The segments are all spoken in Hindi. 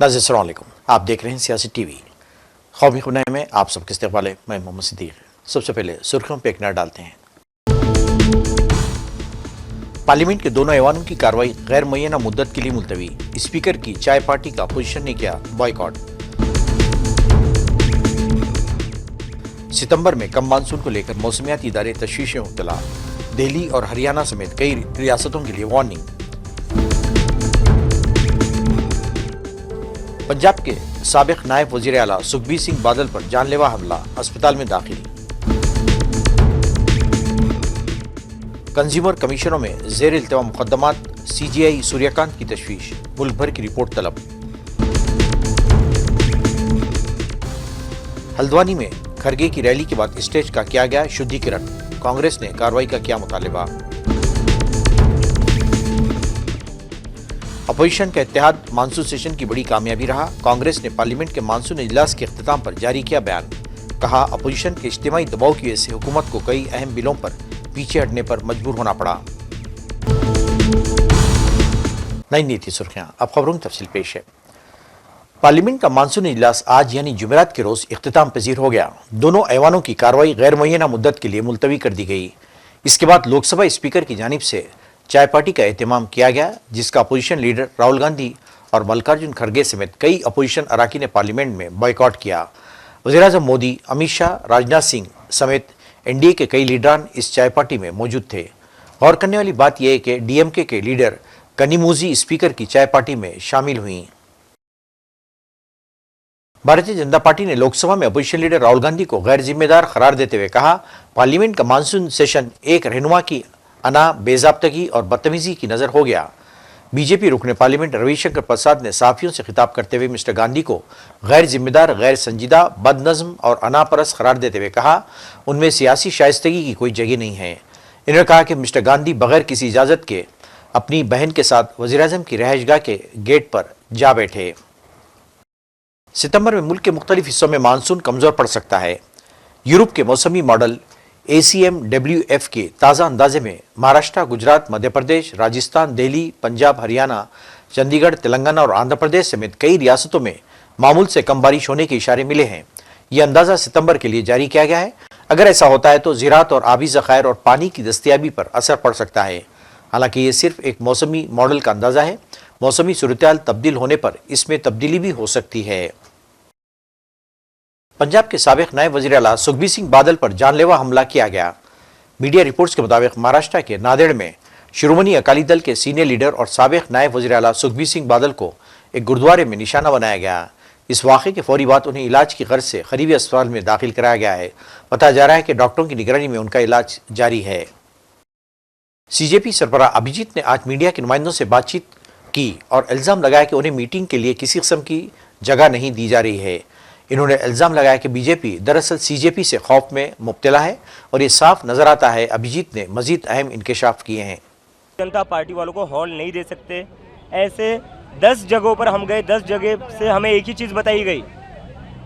नाज़रीन अस्सलाम वालेकुम, आप देख रहे हैं सियासी टीवी। कौमी खुनाई में आप सबके इस्तकबाल है। मैं मोहम्मद सिद्दीक। सबसे पहले सुर्खियों पर एक नज़र डालते हैं। पार्लियामेंट के दोनों ऐवानों की कार्रवाई गैर मुअय्यना मुद्दत के लिए मुलतवी। स्पीकर की चाय पार्टी का अपोजिशन ने किया बॉयकॉट। सितंबर में कम मानसून को लेकर मौसमियाती इदारे तशवीश में मुब्तला। दिल्ली और हरियाणा समेत कई रियासतों के लिए वार्निंग। पंजाब के साबिक नायब वजीर आला सुखबीर सिंह बादल पर जानलेवा हमला, अस्पताल में दाखिल। कंज्यूमर कमीशनों में जेर इल्तिवा मुकदमात, CGI सूर्यकांत की तशवीश, मुल्क भर की रिपोर्ट तलब। हल्द्वानी में खरगे की रैली के बाद स्टेज का किया गया शुद्धिकरण, कांग्रेस ने कार्रवाई का किया मुतालिबा। अपोजिशन का इत्तेहाद मानसून सेशन की बड़ी कामयाबी रहा, कांग्रेस ने पार्लियामेंट के मानसून इजलास के इख्तिताम पर जारी किया बयान। कहा, अपोजिशन के इज्तिमाई दबाव की वजह से हुकूमत को कई अहम बिलों पर पीछे हटने पर मजबूर होना पड़ा। नई नीति सुर्खियां, अब खबरों की तफसील पेश है। पार्लियामेंट का मानसून इजलास आज यानी जुमेरात के रोज इख्तिताम पजीर हो गया। दोनों ऐवानों की कार्रवाई गैर मुअय्यना मुद्दत के लिए मुलतवी कर दी गई। इसके बाद लोकसभा स्पीकर की जानिब से चाय पार्टी का एहतमाम किया गया, जिसका अपोजिशन लीडर राहुल गांधी और मल्लिकार्जुन खड़गे समेत कई अपोजिशन अराकीन ने पार्लियामेंट में बॉयकॉट किया। वज़ीर-ए-आज़म मोदी, अमित शाह, राजनाथ सिंह समेत NDA के कई लीडरान इस चाय पार्टी में मौजूद थे। गौर करने वाली बात यह है कि DMK के लीडर कनिमोझी स्पीकर की चाय पार्टी में शामिल हुई। भारतीय जनता पार्टी ने लोकसभा में अपोजिशन लीडर राहुल गांधी को गैर जिम्मेदार करार देते हुए कहा, पार्लियामेंट का मानसून सेशन एक रहनुमा की अना, बेजाब्तगी और बदतमीजी की नजर हो गया। बीजेपी रुकने पार्लियामेंट रविशंकर प्रसाद ने साफियों से खिताब करते हुए मिस्टर गांधी को गैर जिम्मेदार, गैर संजीदा, बदनज़्म और अनापरस करार देते हुए कहा, उनमें सियासी शाइस्तगी की कोई जगह नहीं है। इन्होंने कहा कि मिस्टर गांधी बगैर किसी इजाज़त के अपनी बहन के साथ वज़ीर-ए-आज़म की रहायशगाह के गेट पर जा बैठे। सितंबर में मुल्क के मुख्तलिफ हिस्सों में मानसून कमज़ोर पड़ सकता है। यूरोप के मौसमी मॉडल ACMWF के ताज़ा अंदाजे में महाराष्ट्र, गुजरात, मध्य प्रदेश, राजस्थान, दिल्ली, पंजाब, हरियाणा, चंडीगढ़, तेलंगाना और आंध्र प्रदेश समेत कई रियासतों में मामूल से कम बारिश होने के इशारे मिले हैं। यह अंदाज़ा सितंबर के लिए जारी किया गया है। अगर ऐसा होता है तो ज़राअत और आबी ज़खायर और पानी की दस्तयाबी पर असर पड़ सकता है। हालांकि ये सिर्फ एक मौसमी मॉडल का अंदाज़ा है। मौसमी सूरत-ए-हाल तब्दील होने पर इसमें तब्दीली भी हो सकती है। पंजाब के साबिक नायब वज़ीर आला सुखबीर सिंह बादल पर जानलेवा हमला किया गया। मीडिया रिपोर्ट्स के मुताबिक महाराष्ट्र के नांदेड़ में शिरोमणि अकाली दल के सीनियर लीडर और साबिक नायब वज़ीर आला सुखबीर सिंह बादल को एक गुरुद्वारे में निशाना बनाया गया। इस वाक़े के फौरी बाद उन्हें इलाज की गर्ज से करीबी अस्पताल में दाखिल कराया गया है। बताया जा रहा है कि डॉक्टरों की निगरानी में उनका इलाज जारी है। CJP सरबराह अभिजीत ने आज मीडिया के नुमाइंदों से बातचीत की और इल्ज़ाम लगाया कि उन्हें मीटिंग के लिए किसी किस्म की जगह नहीं दी जा रही है। इन्होंने इल्ज़ाम लगाया कि बीजेपी दरअसल CJP से खौफ में मुब्तला है और ये साफ नजर आता है। अभिजीत ने मजीद अहम इंकशाफ किए हैं। जनता पार्टी वालों को हॉल नहीं दे सकते, ऐसे 10 जगहों पर हम गए, 10 जगह से हमें एक ही चीज़ बताई गई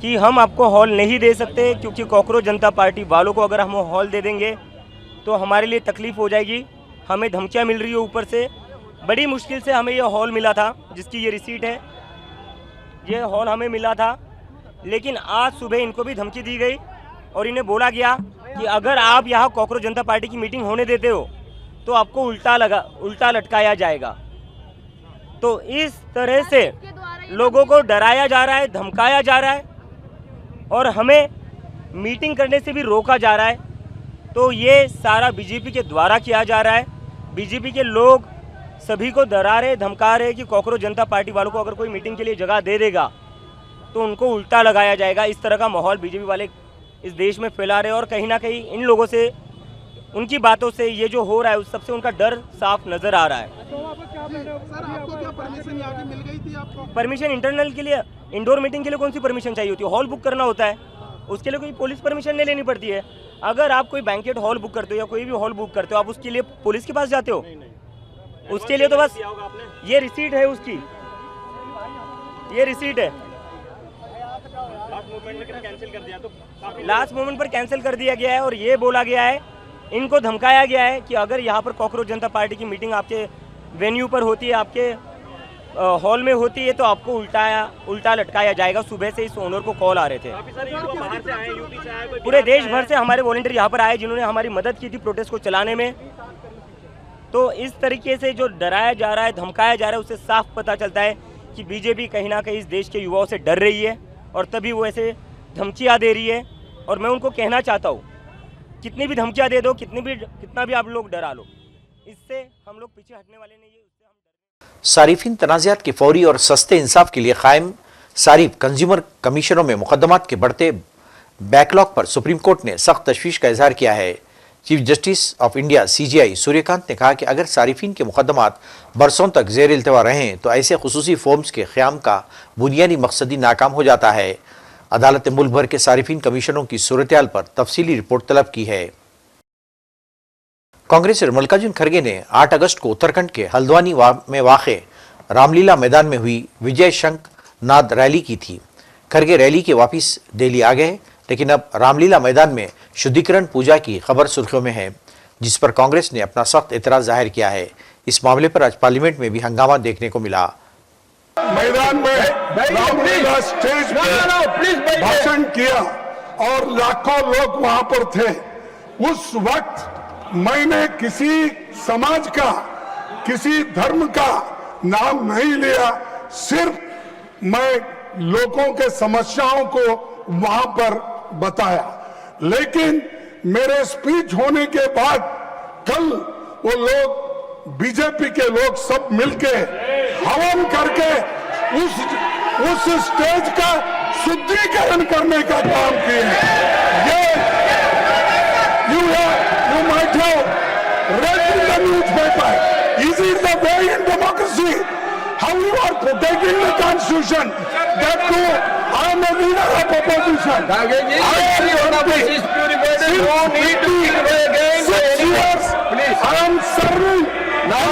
कि हम आपको हॉल नहीं दे सकते, क्योंकि कॉकरोच जनता पार्टी वालों को अगर हम हॉल दे देंगे तो हमारे लिए तकलीफ़ हो जाएगी। हमें धमकियाँ मिल रही है ऊपर से। बड़ी मुश्किल से हमें ये हॉल मिला था, जिसकी ये रिसीट है। ये हॉल हमें मिला था, लेकिन आज सुबह इनको भी धमकी दी गई और इन्हें बोला गया कि अगर आप यहाँ कॉकरोच जनता पार्टी की मीटिंग होने देते हो तो आपको उल्टा लटकाया जाएगा। तो इस तरह से लोगों को डराया जा रहा है, धमकाया जा रहा है और हमें मीटिंग करने से भी रोका जा रहा है। तो ये सारा बीजेपी के द्वारा किया जा रहा है। बीजेपी के लोग सभी को डरा रहे, धमका रहे कि कॉकरोच जनता पार्टी वालों को अगर कोई मीटिंग के लिए जगह दे देगा तो उनको उल्टा लगाया जाएगा। इस तरह का माहौल बीजेपी वाले इस देश में फैला रहे और कहीं ना कहीं इन लोगों से, उनकी बातों से ये जो हो रहा है उस सबसे उनका डर साफ नजर आ रहा है। आपको क्या परमिशन आगे मिल गई थी? आपको परमिशन इंटरनल के लिए, इंडोर मीटिंग के लिए कौन सी परमिशन चाहिए होती है? हॉल बुक करना होता है, उसके लिए कोई पुलिस परमिशन नहीं लेनी पड़ती है। अगर आप कोई बैंकेट हॉल बुक करते हो या कोई भी हॉल बुक करते हो, आप उसके लिए पुलिस के पास जाते हो? उसके लिए तो बस ये रिसीट है, उसकी ये रिसीट है। लास्ट मोमेंट पर कैंसिल कर दिया गया है और ये बोला गया है, इनको धमकाया गया है कि अगर यहाँ पर कॉकरोच जनता पार्टी की मीटिंग आपके वेन्यू पर होती है, आपके हॉल में होती है तो आपको उल्टा लटकाया जाएगा। सुबह से इस ओनर को कॉल आ रहे थे। पूरे देश भर से हमारे वॉलंटियर यहाँ पर आए जिन्होंने हमारी मदद की थी प्रोटेस्ट को चलाने में। तो इस तरीके से जो डराया जा रहा है, धमकाया जा रहा है, उससे साफ पता चलता है कि बीजेपी कहीं ना कहीं इस देश के युवाओं से डर रही है और तभी वो ऐसे धमकियाँ दे रही है। और मैं उनको कहना चाहता हूँ, कितनी भी धमकियाँ दे दो, कितना भी आप लोग डरा लो, इससे हम लोग पीछे हटने वाले नहीं है। सारिफिन तनाज़ात के फौरी और सस्ते इंसाफ के लिए कायम सारिफ कंज्यूमर कमीशनों में मुकदमात के बढ़ते बैकलॉग पर सुप्रीम कोर्ट ने सख्त तशवीश का इजहार किया है। Chief justice of India CJI Suryakant ने कहा कि अगर सारिफिन के मुकदमात बरसों तक ज़ेर इल्तवा रहें तो ऐसे खुसूसी फॉर्म्स के क़याम का बुनियादी मकसद ही नाकाम हो जाता है। अदालत ने मुल्क भर के सारिफिन कमीशनों की सूरत-ए-हाल पर तफसीली रिपोर्ट तलब की है। कांग्रेसर मल्लिकार्जुन खड़गे ने 8 अगस्त को उत्तराखंड के हल्द्वानी में वाक़े रामलीला मैदान में हुई विजय शंख नाद रैली की थी। खड़गे रैली के वापस दिल्ली आ गए, लेकिन अब रामलीला मैदान में शुद्धिकरण पूजा की खबर सुर्खियों में है, जिस पर कांग्रेस ने अपना सख्त एतराज़ जाहिर किया है। इस मामले पर आज पार्लियामेंट में भी हंगामा देखने को मिला। मैदान में रामलीला स्टेज पे भाषण किया और लाखों लोग वहां पर थे। उस वक्त मैंने किसी समाज का, किसी धर्म का नाम नहीं लिया, सिर्फ मैं लोगों के समस्याओं को वहां पर बताया। लेकिन मेरे स्पीच होने के बाद कल वो लोग, बीजेपी के लोग सब मिलके हवन करके उस स्टेज का शुद्धिकरण करने का काम किए। ये you might have read in the newspaper. Is it the way in democracy? How you are protecting the constitution? That too, I am a leader of opposition. I am serving now.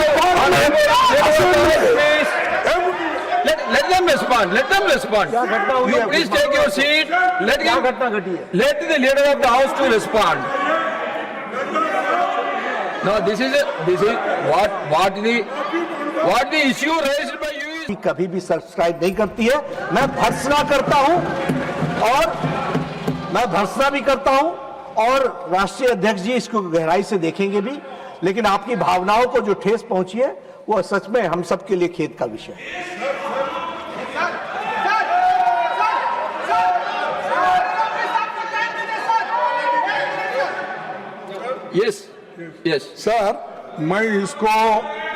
Let them respond. Let them respond. You please take your seat. Let the leader of the house to respond. No, this is what the issue raised by you is. कभी भी सब्सक्राइब नहीं करती है। मैं भर्त्सना करता हूं और राष्ट्रीय अध्यक्ष जी इसको गहराई से देखेंगे भी, लेकिन आपकी भावनाओं को जो ठेस पहुंची है वो सच में हम सबके लिए खेद का विषय है। Yes. सर, मैं इसको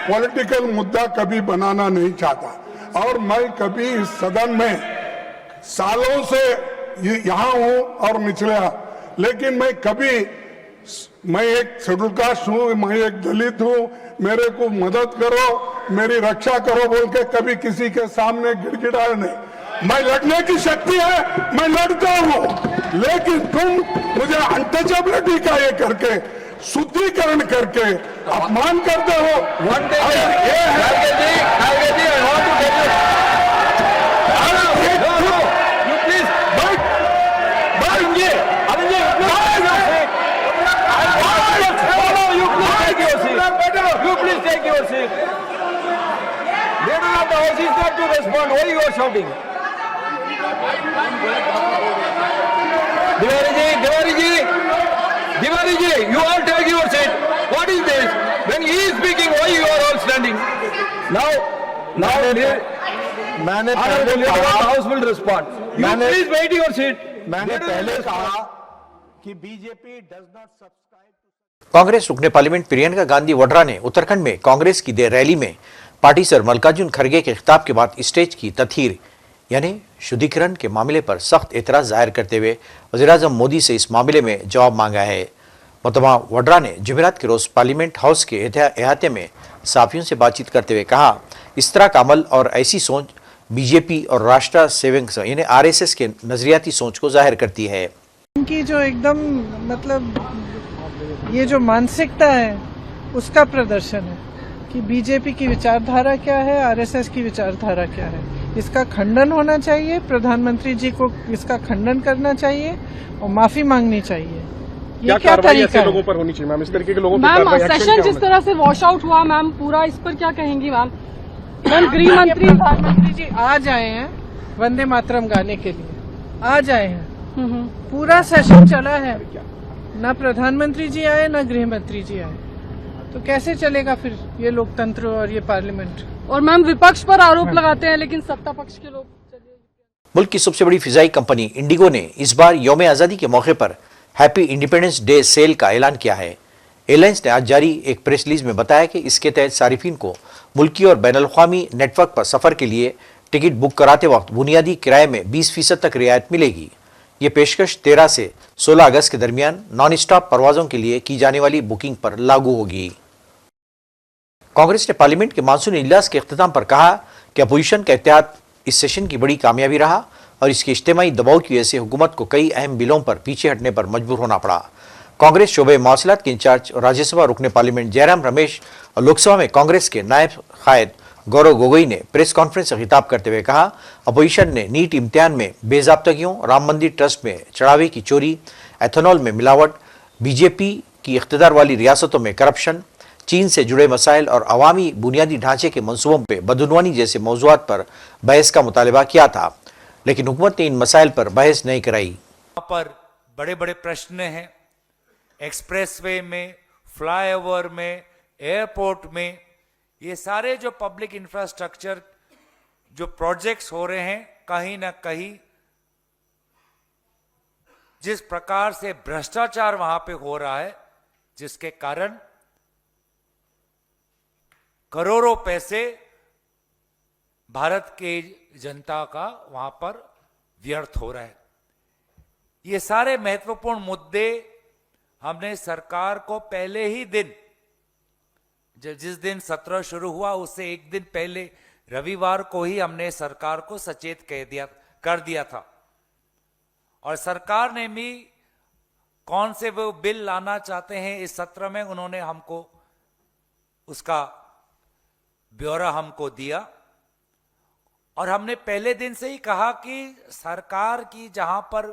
पॉलिटिकल मुद्दा कभी बनाना नहीं चाहता और मैं कभी इस सदन में सालों से यहाँ हूँ और निचले, लेकिन मैं एक शेड्यूल कास्ट हूँ, मैं एक दलित हूँ, मेरे को मदद करो, मेरी रक्षा करो बोल के कभी किसी के सामने गिड़गिड़ाया नहीं। मैं लड़ने की शक्ति है, मैं लड़ता हूँ, लेकिन तुम मुझे अनटचेबिलिटी का ये करके, शुद्धिकरण करके अपमान करते हो। Diwali ji, you all take your seat. What is this? When he is speaking, why you are all standing? Now, मैंने honorable leader of the house will respond. You please wait your seat. मैंने पहले कहा कि BJP does not subscribe. Congress रुकने पार्लियामेंट प्रियंका गांधी वड्रा ने उत्तराखंड में कांग्रेस की दे रैली में पार्टी सर मल्लिकार्जुन खड़गे के खिताब के बाद स्टेज की तथहीर यानी शुद्धिकरण के मामले पर सख्त एतराज़ जाहिर करते हुए वज़ीर-ए-आज़म मोदी से इस मामले में जवाब मांगा है। मोहतरमा वड्रा ने जुमेरात के रोज़ पार्लियामेंट हाउस के अहाते में सहाफ़ियों से बातचीत करते हुए कहा, इस तरह का अमल और ऐसी सोच बीजेपी और राष्ट्र सेवक यानी RSS के नज़रियाती सोच को जाहिर करती है। इनकी जो एकदम मतलब ये जो मानसिकता है उसका प्रदर्शन है कि बीजेपी की विचारधारा क्या है, RSS की विचारधारा क्या है। इसका खंडन होना चाहिए, प्रधानमंत्री जी को इसका खंडन करना चाहिए और माफी मांगनी चाहिए। ये क्या तरीका लोगों पर होनी चाहिए मैम? इस तरीके के लोगों मैम सेशन जिस तरह से वॉश आउट हुआ मैम, पूरा इस पर क्या कहेंगी मैम? मैम गृह मंत्री प्रधानमंत्री जी आज आए हैं वंदे मातरम गाने के लिए, आज आए हैं। पूरा सेशन चला है, ना प्रधानमंत्री जी आए ना गृह मंत्री जी आए, तो कैसे चलेगा फिर ये लोकतंत्र और ये पार्लियामेंट। और मैम विपक्ष पर आरोप लगाते हैं लेकिन सत्ता पक्ष के लोग। मुल्क की सबसे बड़ी फिजाई कंपनी इंडिगो ने इस बार यौम आज़ादी के मौके पर हैप्पी इंडिपेंडेंस डे सेल का ऐलान किया है। एयरलाइंस ने आज जारी एक प्रेस रिलीज में बताया कि इसके तहत सारिफिन को मुल्की और बैनुल-अक़वामी नेटवर्क पर सफर के लिए टिकट बुक कराते वक्त बुनियादी किराए में 20% तक रियायत मिलेगी। ये पेशकश 13 से 16 अगस्त के दरमियान नॉन स्टॉप परवाजों के लिए की जाने वाली बुकिंग पर लागू होगी। कांग्रेस ने पार्लियामेंट के मानसून इजलास के इख्तिताम पर कहा कि अपोजिशन का इत्तेहाद इस सेशन की बड़ी कामयाबी रहा और इसके इज्तिमाई दबाव की वजह से हुकूमत को कई अहम बिलों पर पीछे हटने पर मजबूर होना पड़ा। कांग्रेस शोबे मवासिलात के इंचार्ज और राज्यसभा रुकने पार्लियामेंट जयराम रमेश और लोकसभा में कांग्रेस के नायब कायद गौरव गोगोई ने प्रेस कॉन्फ्रेंस से खिताब करते हुए कहा, अपोजिशन ने नीट इम्तिहान में बेजाब्तगियों, राम मंदिर ट्रस्ट में चढ़ावे की चोरी, एथेनॉल में मिलावट, बीजेपी की इख्तिदार वाली रियासतों में करप्शन, चीन से जुड़े मसाइल और अवामी बुनियादी ढांचे के मंसूबों पर बदउनवानी जैसे मौज़ूआत पर बहस का मुतालबा किया था, लेकिन हुकूमत ने इन मसाइल पर बहस नहीं कराई। यहाँ पर बड़े बड़े प्रश्न हैं, एक्सप्रेसवे में, फ्लाईओवर में, एयरपोर्ट में, ये सारे जो पब्लिक इंफ्रास्ट्रक्चर जो प्रोजेक्ट्स हो रहे हैं, कहीं ना कहीं जिस प्रकार से भ्रष्टाचार वहां पे हो रहा है, जिसके कारण करोड़ों पैसे भारत के जनता का वहां पर व्यर्थ हो रहा है। ये सारे महत्वपूर्ण मुद्दे हमने सरकार को पहले ही दिन, जिस दिन सत्र शुरू हुआ उससे एक दिन पहले रविवार को ही हमने सरकार को सचेत कर दिया था और सरकार ने भी कौन से वो बिल लाना चाहते हैं इस सत्र में उन्होंने हमको उसका ब्यौरा हमको दिया और हमने पहले दिन से ही कहा कि सरकार की जहां पर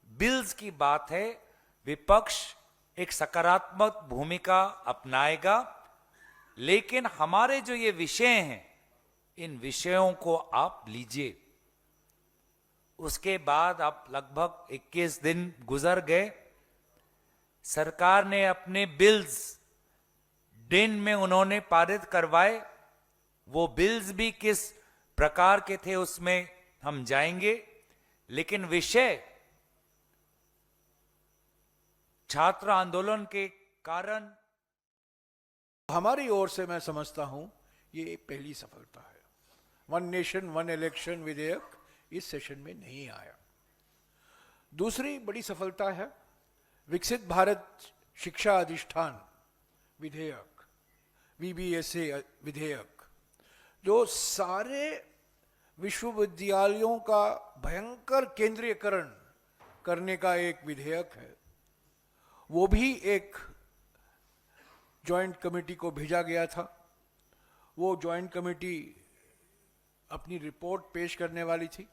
बिल्स की बात है विपक्ष एक सकारात्मक भूमिका अपनाएगा, लेकिन हमारे जो ये विषय हैं इन विषयों को आप लीजिए। उसके बाद अब लगभग 21 दिन गुजर गए, सरकार ने अपने बिल्स दिन में उन्होंने पारित करवाए। वो बिल्स भी किस प्रकार के थे उसमें हम जाएंगे, लेकिन विषय छात्र आंदोलन के कारण हमारी ओर से मैं समझता हूं ये पहली सफलता है। वन नेशन वन इलेक्शन विधेयक इस सेशन में नहीं आया। दूसरी बड़ी सफलता है विकसित भारत शिक्षा अधिष्ठान विधेयक, VBSA विधेयक, जो सारे विश्वविद्यालयों का भयंकर केंद्रीयकरण करने का एक विधेयक है। वो भी एक जॉइंट कमेटी को भेजा गया था। वो जॉइंट कमेटी अपनी रिपोर्ट पेश करने वाली थी।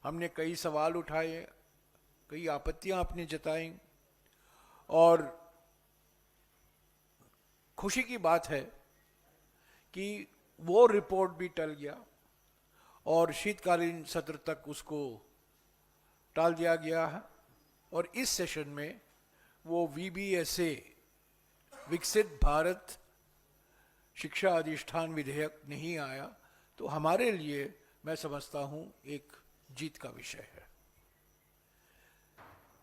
हमने कई सवाल उठाए, कई आपत्तियां अपनी जताई और खुशी की बात है कि वो रिपोर्ट भी टल गया और शीतकालीन सत्र तक उसको टाल दिया गया है और इस सेशन में वो VBSA विकसित भारत शिक्षा अधिष्ठान विधेयक नहीं आया, तो हमारे लिए मैं समझता हूं एक जीत का विषय है।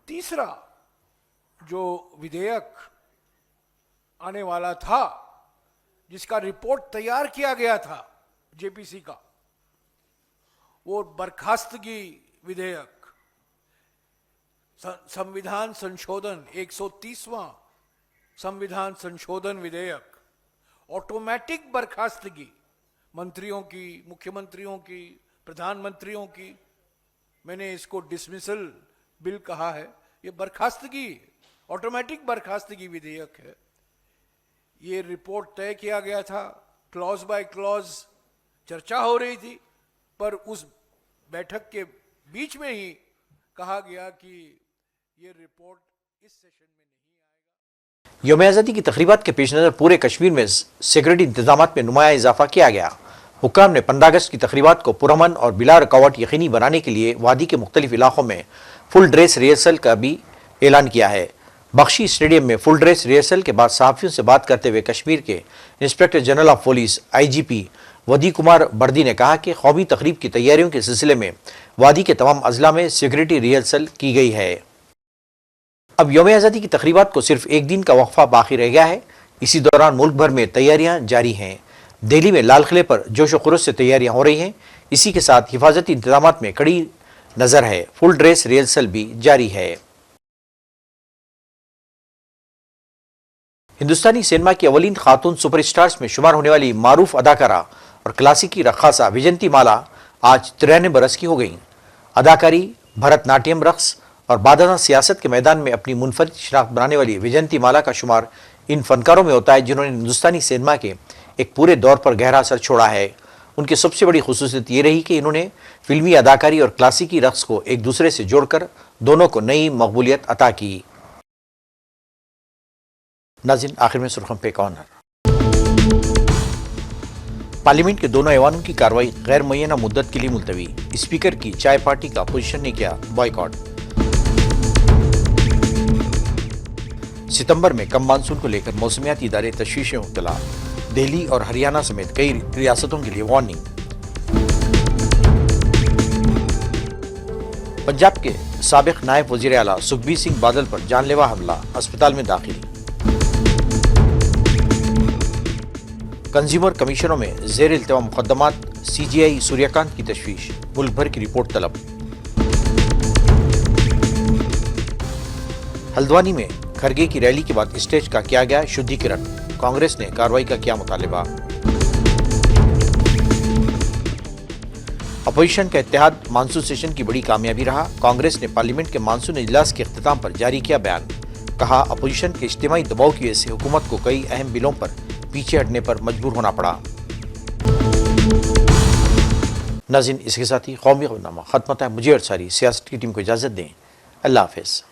तीसरा जो विधेयक आने वाला था, जिसका रिपोर्ट तैयार किया गया था JPC का, वो बर्खास्तगी विधेयक, संविधान संशोधन 130वां संविधान संशोधन विधेयक, ऑटोमेटिक बर्खास्तगी मंत्रियों की, मुख्यमंत्रियों की, प्रधानमंत्रियों की, मैंने इसको डिसमिसल बिल कहा है। ये बर्खास्तगी, ऑटोमेटिक बर्खास्तगी विधेयक है। ये रिपोर्ट तय किया गया था, क्लॉज बाय क्लॉज चर्चा हो रही थी, पर उस बैठक के बीच में ही कहा गया कि ये रिपोर्ट इस सेशन में नहीं आएगा। यौम आज़ादी की तकरीबात के पेश नज़र पूरे कश्मीर में सिक्योरिटी इंतजामात में नुमाया इजाफा किया गया। हुक्काम ने 15 अगस्त की तकरीबात को पुरअमन और बिला रुकावट यकीनी बनाने के लिए वादी के मुख्तलिफ इलाकों में फुल ड्रेस रिहर्सल का भी ऐलान किया है। बख्शी स्टेडियम में फुल ड्रेस रिहर्सल के बाद सहाफ़ियों से बात करते हुए कश्मीर के inspector general of police IGP Vidi Kumar Birdi ने कहा कि कौमी तकरीब की तैयारियों के सिलसिले में वादी के तमाम अजला में सिक्योरिटी रिहर्सल की गई है। अब यौम आज़ादी की तकरीबात को सिर्फ एक दिन का वक्फा बाकी रह गया है। इसी दौरान मुल्क भर में तैयारियां जारी हैं। दिल्ली में लाल किले पर जोश व खरोश से तैयारियां हो रही हैं। इसी के साथ हिफाजती इंतजाम में कड़ी नजर है। फुल ड्रेस रिहर्सल भी जारी है। हिंदुस्तानी सिनेमा की अवलीन खातून सुपरस्टार्स में शुमार होने वाली मारूफ अदाकारा और क्लासिकी रक्कासा विजंतीमाला आज 93 बरस की हो गई। अदाकारी, भरतनाट्यम रक्स और बादाना सियासत के मैदान में अपनी मुनफरिद शनाख्त बनाने वाली विजंतीमाला का शुमार इन फनकारों में होता है जिन्होंने हिंदुस्तानी सिनेमा के एक पूरे दौर पर गहरा असर छोड़ा है। उनकी सबसे बड़ी खुसूसियत ये रही कि इन्होंने फिल्मी अदाकारी और क्लासिकी रक्स को एक दूसरे से जोड़कर दोनों को नई मकबूलियत अता की। नाज़रीन, आखिर में सुर्खियों पे कॉर्नर। पार्लियामेंट के दोनों ऐवानों की कार्रवाई गैर मुय्यना मुद्दत के लिए मुलतवी। स्पीकर की चाय पार्टी का अपोजिशन ने किया बॉयकॉट। सितंबर में कम मानसून को लेकर मौसमियाती इदारे तशवीश में मुब्तला। दिल्ली और हरियाणा समेत कई रियासतों के लिए वार्निंग। पंजाब के साबिक नायब वजीर आला सुखबीर सिंह बादल पर जानलेवा हमला, अस्पताल में दाखिल। कंज्यूमर कमीशनों में जेर इल्तिवा मुकदमात, CGI सूर्यकांत की तशवीश, मुल्क भर की रिपोर्ट तलब। हल्द्वानी में खरगे की रैली के बाद स्टेज का किया गया शुद्धिकरण, कांग्रेस ने कार्रवाई का किया मुतालिबा। अपोजिशन का इत्तेहाद मानसून सेशन की बड़ी कामयाबी रहा, कांग्रेस ने पार्लियामेंट के मानसून इजलास के इख्तिताम पर जारी किया बयान। कहा, अपोजिशन के इज्तिमाई दबाव की वजह से हुकूमत को कई अहम बिलों पर पीछे हटने पर मजबूर होना पड़ा। नाज़रीन, इसके साथ ही कौमी खबरनामा खत्म होता है। मुझे और सारी सियासत की टीम को इजाजत दें। अल्लाह हाफिज़।